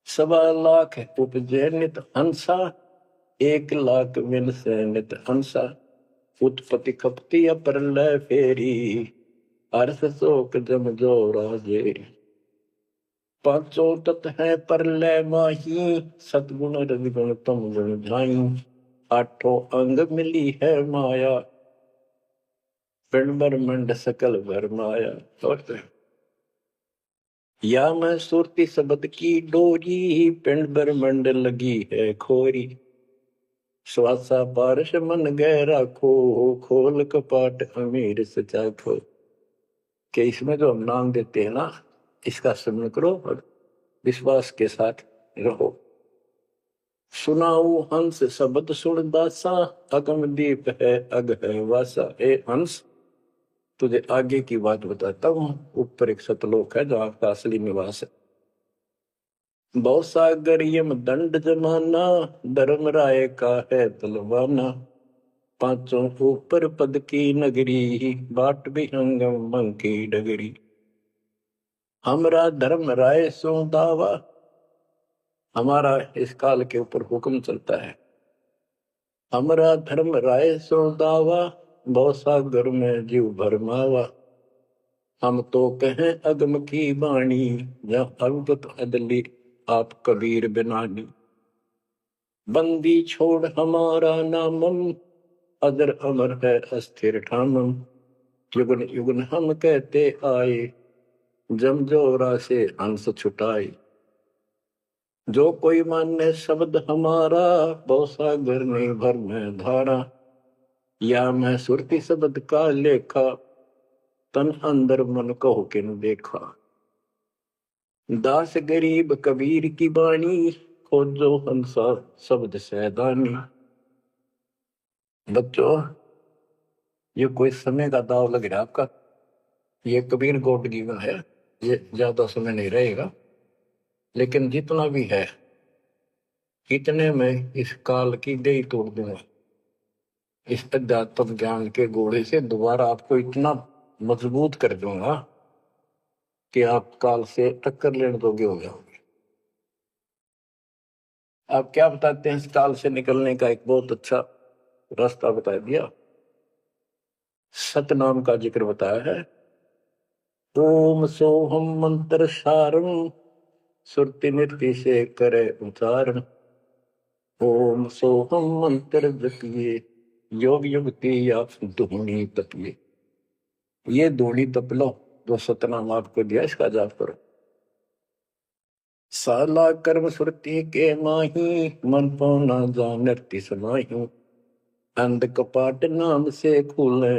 1.25 लाख उपजे नित हंसा, 1 लाख विनसे नित हंसा। उत्पत्ति खपती प्रलय फेरी, अर्थ शोक जम जो राजे। पांचों तत्व है प्रलय माही, सतगुण रविगुण तुम गुण जाई। 8 अंग मिली है माया, पिंड ब्रह्मंड सकल भरमाया। या मैं सुरती शब्द की डोरी, पिंड ब्रह्मंड लगी है खोरी। श्वासा पारस मन गहरा खो, खोल कपाट अमीर सचाखो। कि इसमें जो हम नाम देते हैं ना, इसका स्मरण करो और विश्वास के साथ रहो। सुनाऊ हंस शब्द सुन दासा, अगम दीप है अग है वासा। ए हंस, तुझे आगे की बात बताता हूँ। ऊपर एक सतलोक है जो आपका असली निवास है। बहुत सागर यम दंड जमाना, धर्म राय का है तलवाना। पांचों ऊपर पद की नगरी, बाट विहंगम मंग की डगरी। हमरा धर्म राय सो दावा, हमारा इस काल के ऊपर हुक्म चलता है। हमरा धर्म राय सो दावा, बहुत सागर में जीव भरमावा। हम तो कहें अगम की बाणी, जहाँ अवगत अदली आप कबीर बिनानी। बंदी छोड़ हमारा नामम, अदर अमर है अस्थिर ठामम। युगन युगन हम कहते आए, जमजोरा से हंस छुटाए। जो कोई माने शब्द हमारा, बहुत सागर नहीं भर में धारा। या मैं सुरती शब्द का लेखा, तन अंदर मन कहो किन देखा। दास गरीब कबीर की बाणी, खोजो हंसा शब्द सैदानी। बच्चों, ये कोई समय का दाव लग रहा है आपका। ये कबीर गोट जीवन है, ये ज्यादा समय नहीं रहेगा, लेकिन जितना भी है इतने में इस काल की देही तोड़ दूंगा। इस अध्यात्म ज्ञान के घोड़े से दोबारा आपको इतना मजबूत कर दूंगा कि आप काल से टक्कर लेने योग्य हो जाओगे। आप क्या बताते हैं? इस काल से निकलने का एक बहुत अच्छा रास्ता बता दिया। सतनाम का जिक्र बताया है। ओम सोहम मंत्र सारम सुरति नृत्य से करे उच्चारण। ओम सोहम मंत्र जपिए योग युक्ति या धूनी तपिए। ये धूनी तप लो, जो सतनाम आपको दिया इसका जाप करो। साला कर्म सुरति के माही मन पौना जा नृत्य समाही। अंध कपाट नाम से खुले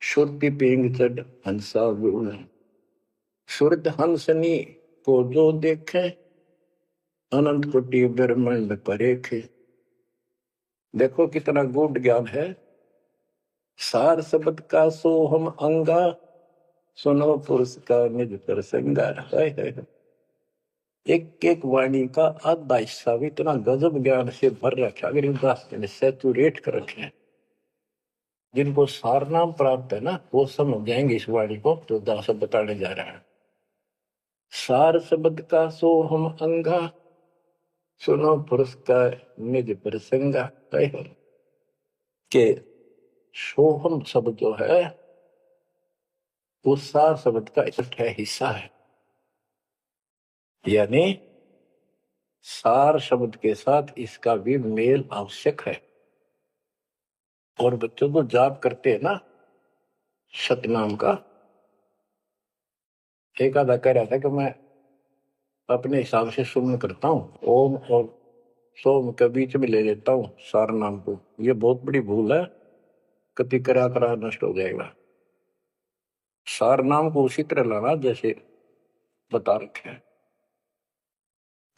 शुद्धि पेंग चढ़ हंसा गुण। शुद्ध हंसनी को जो देखे अनंत कोटि ब्रह्मांड परेखे। देखो कितना गूढ़ ज्ञान है। सार शब्द का सोहम अंगा सुनो पुरुष का निज प्रसंगा। एक एक वाणी का आधा हिस्सा भी इतना गजब ज्ञान से भर रखा, अगर दास ने सैचुरेट कर रखे हैं। जिनको सार नाम प्राप्त है ना, वो समझ जाएंगे इस वाणी को जो दास बताने जा रहा है। सार शब्द का सोहम अंगा सुनो पुरुष का निज प्रसंगा। के सोहम शब्द जो है वो सार शब्द का इकट्ठा हिस्सा है। यानी सार शब्द के साथ इसका भी मेल आवश्यक है। और बच्चों को जाप करते हैं ना सतनाम का, एक आधा कह रहा था कि मैं अपने हिसाब से सुमन करता हूँ, ओम और सोम के बीच में ले लेता हूँ सार नाम को। ये बहुत बड़ी भूल है, कति करा करा नष्ट हो जाएगा। सार नाम को उसी तरह लाना जैसे बता रखे हैं।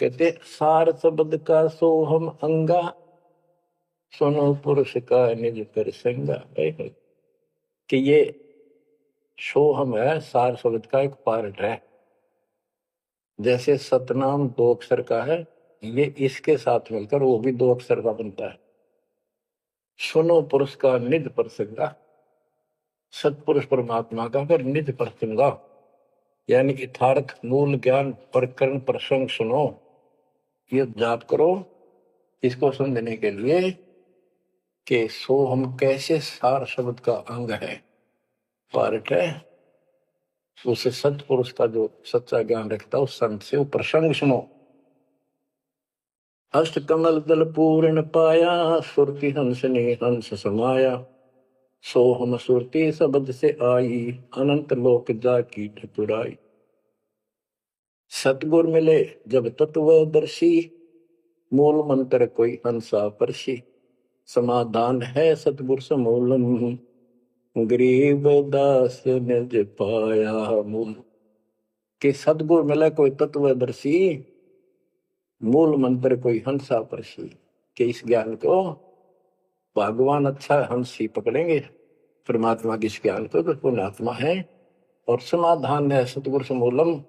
कहते सार शब्द का सोहम अंगा सुनो पुरुष का निज प्रसंगा। कि ये सोहम है, सार शब्द का एक पार्ट है। जैसे सतनाम 2 अक्षर का है, ये इसके साथ मिलकर वो भी 2 अक्षर का बनता है। सुनो पुरुष का निज प्रसंगा, सतपुरुष परमात्मा का फिर निज प्रसंगा, यानी यथार्थ मूल ज्ञान प्रकरण प्रसंग सुनो। ये जाप करो इसको समझने के लिए कि सोहम कैसे सार शब्द का अंग है, पार्ट है। उसे सतपुरुष का जो सच्चा ज्ञान रखता है उस संत से वो प्रसंग सुनो। अष्ट कमल दल पूर्ण पाया सुरति हंस ने हंस समाया। सोहम सुरति शब्द से आई अनंत लोक जा की ठकुराई। सतगुर मिले जब तत्वदर्शी मूल मंत्र कोई हंसा परसी। समाधान है सतगुर समूलम गरीब दास निज पाया मूल। कि सतगुर मिले कोई तत्वदर्शी मूल मंत्र कोई हंसा परसी। कि इस ज्ञान को भगवान अच्छा हंस ही पकड़ेंगे, परमात्मा की इस ज्ञान को तो पुण्यात्मा है। और समाधान है सतगुर समूलम,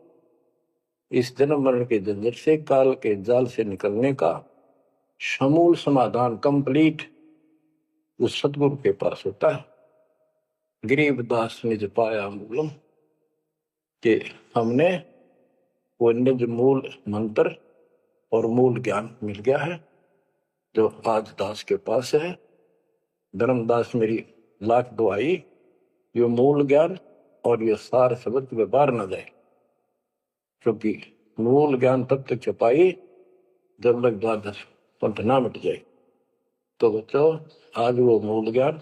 इस जन्म मरण के झंझट से काल के जाल से निकलने का समूल समाधान कंप्लीट उस सतगुरु के पास होता है। गरीबदास निज पाया मूलम, कि हमने वो निज मूल मंत्र और मूल ज्ञान मिल गया है जो आज दास के पास है। धर्मदास मेरी लाख दुआई ये मूल ज्ञान और ये सार शब्द में बाहर न जाए, क्योंकि मूल ज्ञान तब तक छपाई जब तक द्वादश पंथ ना मिट जाए। तो बच्चों आज वो मूल ज्ञान,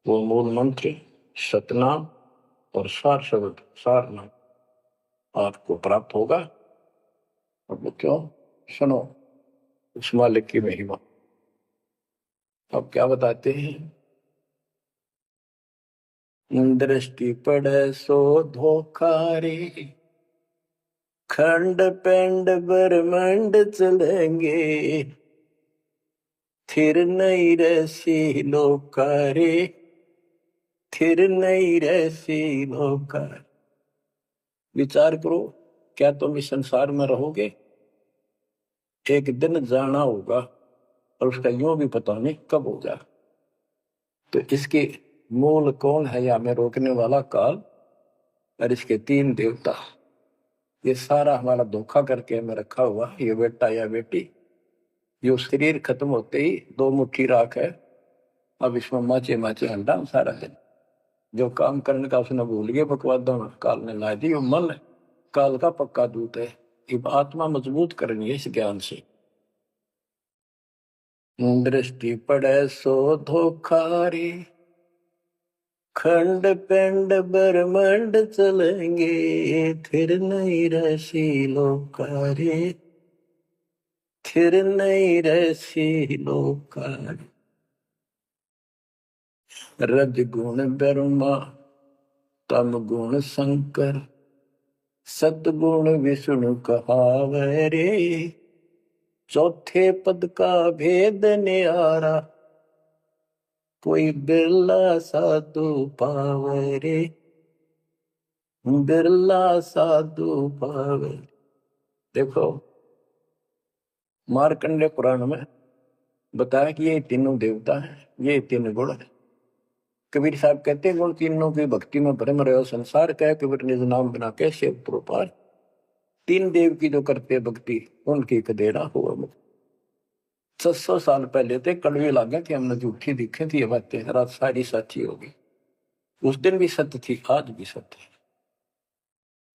वो मूल मंत्र सतनाम और सार शब्द सार नाम आपको प्राप्त होगा। और बच्चों सुनो उस मालिक की महिमा। अब क्या बताते हैं, दृष्टि पड़े सो धोखारी खंड पेंड ब्रह्मांड चलेंगे। थिर नहीं रसी लोकारे थिर नहीं रसी लोकार। विचार करो, क्या तुम इस संसार में रहोगे? एक दिन जाना होगा और उसका यूं भी पता नहीं कब होगा। तो इसके मूल कौन है या में रोकने वाला काल और इसके 3 देवता। ये सारा हमारा धोखा करके हमें रखा हुआ ये बेटा या बेटी। ये शरीर खत्म होते ही 2 मुट्ठी राख है, अब इसमें माचे माचे अंडा सारा दिन। जो काम करने का उसने भूल गया बकवादों में, काल ने ला दी। मन काल का पक्का दूत है। अब आत्मा मजबूत करनी है इस ज्ञान से। दृष्टि पड़े सो धोखारी, खंड पिंड ब्रह्मंड चलेंगे, फिर नहीं रसी लोकारी, फिर नहीं रसी लोकारी। रज गुण ब्रह्मा, तम गुण शंकर, सतगुण विष्णु कहावे रे, चौथे पद का भेद न्यारा, कोई बिरला साधु पावे रे, बिरला साधु पावे। देखो मार्कंडेय पुराण में बताया कि ये तीनों देवता हैं, ये तीन गुण है। कबीर साहब कहते हैं गुण तीनों की भक्ति में भ्रम रहे संसार का, कबीर निज नाम बिना कैसे प्रोपार। तीन देव की जो करते भक्ति उनकी कदेरा हुआ मुक्त। 600 साल पहले थे कड़वे लागे कि हमने झूठी दिखे थी ये बातें, रात सारी सच्ची होगी। उस दिन भी सत्य थी, आज भी सत्य है।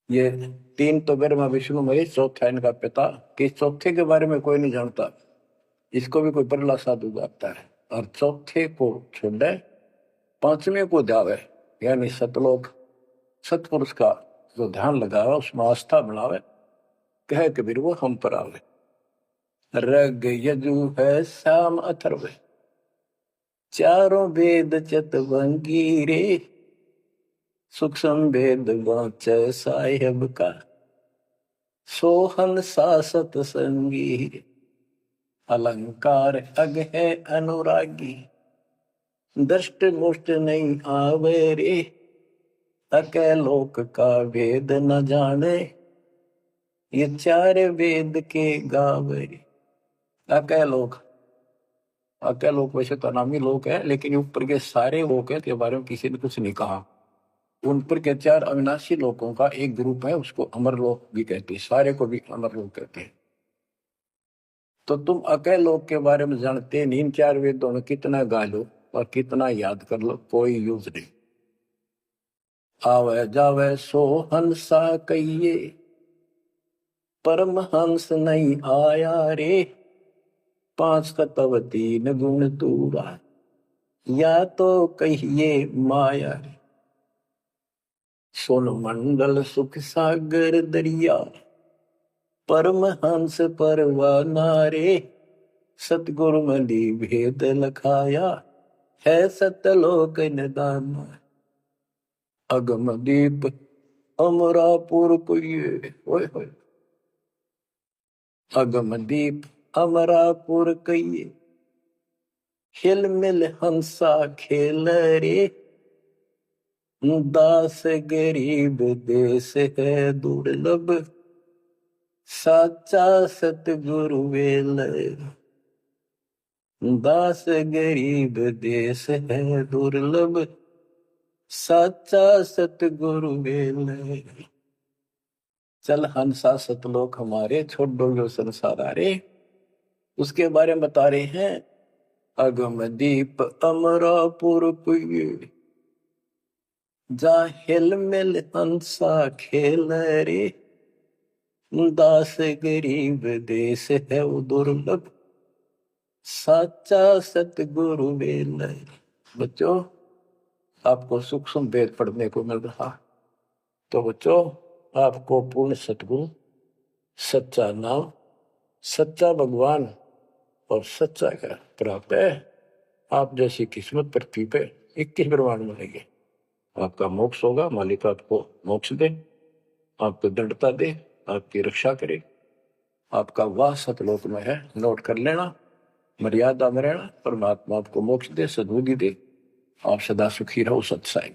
ये तीन तो ब्रह्मा विष्णु महेश, चौथा इनका पिता। कि चौथे के बारे में कोई नहीं जानता, इसको भी कोई परला साधु जानता है। और चौथे को छोड़े पांचवें को जावे, यानी सतलोक सतपुरुष का जो ध्यान लगावे उसमें आस्था बढ़ावे, कहे कबीर वो हम पर आवे। रग यजु है श्याम अथर्व, चारों वेद चतुरंगी रे, सूक्ष्म वेद वाच साहेब का, सोहन सासत संगी। अलंकार अग है अनुरागी, दृष्ट मुष्ट नहीं आवे रे, अके लोक का वेद न जाने, ये चार वेद के गावे। अके लोक, अके लोक वैसे तो नामी लोक है, लेकिन ऊपर के सारे लोक है के बारे में किसी ने कुछ नहीं कहा। उन पर के चार अविनाशी लोकों का एक ग्रुप है, उसको अमर लोक भी कहते हैं, सारे को भी अमर लोक कहते हैं। तो तुम अके लोक के बारे में जानते नहीं, इन चार वेदों में कितना गा लो और कितना याद कर लो, कोई यूज नहीं। आवे जावे सो हंसा कहिए, परमहंस नहीं आया रे, पांच तत्व तीन गुण दूरा, या तो कहिए माया रे। सोन मंडल सुख सागर दरिया, परमहंस परवाना रे, सतगुरु मली भेद लखाया, है सतलोक निदान। अगम दीप अमरापुर कुये, ओए होए, अगम दीप अमरापुर कहिए, हिल मिल हंसा खेल रे, दास गरीब देश है दुर्लभ, साचा सतगुरु वेल। दास गरीब देश है दुर्लभ, साचा सतगुरु वेल। चल हंसा सतलोक हमारे, छोड़ दो जो संसार आरे। उसके बारे में बता रहे हैं, अगम दीप अमरापुर पुए, जा हिल मिल हंसा खेल रे, दास गरीब देश है वो दुर्लभ, साचा सतगुरु वेल। बच्चों आपको सूक्ष्म वेद पढ़ने को मिल रहा, तो बच्चों आपको पूर्ण सतगुरु, सच्चा नाम, सच्चा भगवान और सच्चा क्या प्राप्त है। आप जैसी किस्मत पृथ्वी पे 21 ब्रह्मांड मिलेंगे। आपका मोक्ष होगा, मालिक आपको मोक्ष दे, आपको दृढ़ता दे, आपकी रक्षा करे। आपका वाह सतलोक में है, नोट कर लेना, मर्यादा में रहना। परमात्मा आपको मोक्ष दे, सद्बुद्धि दे, आप सदा सुखी रहो। सत्संग।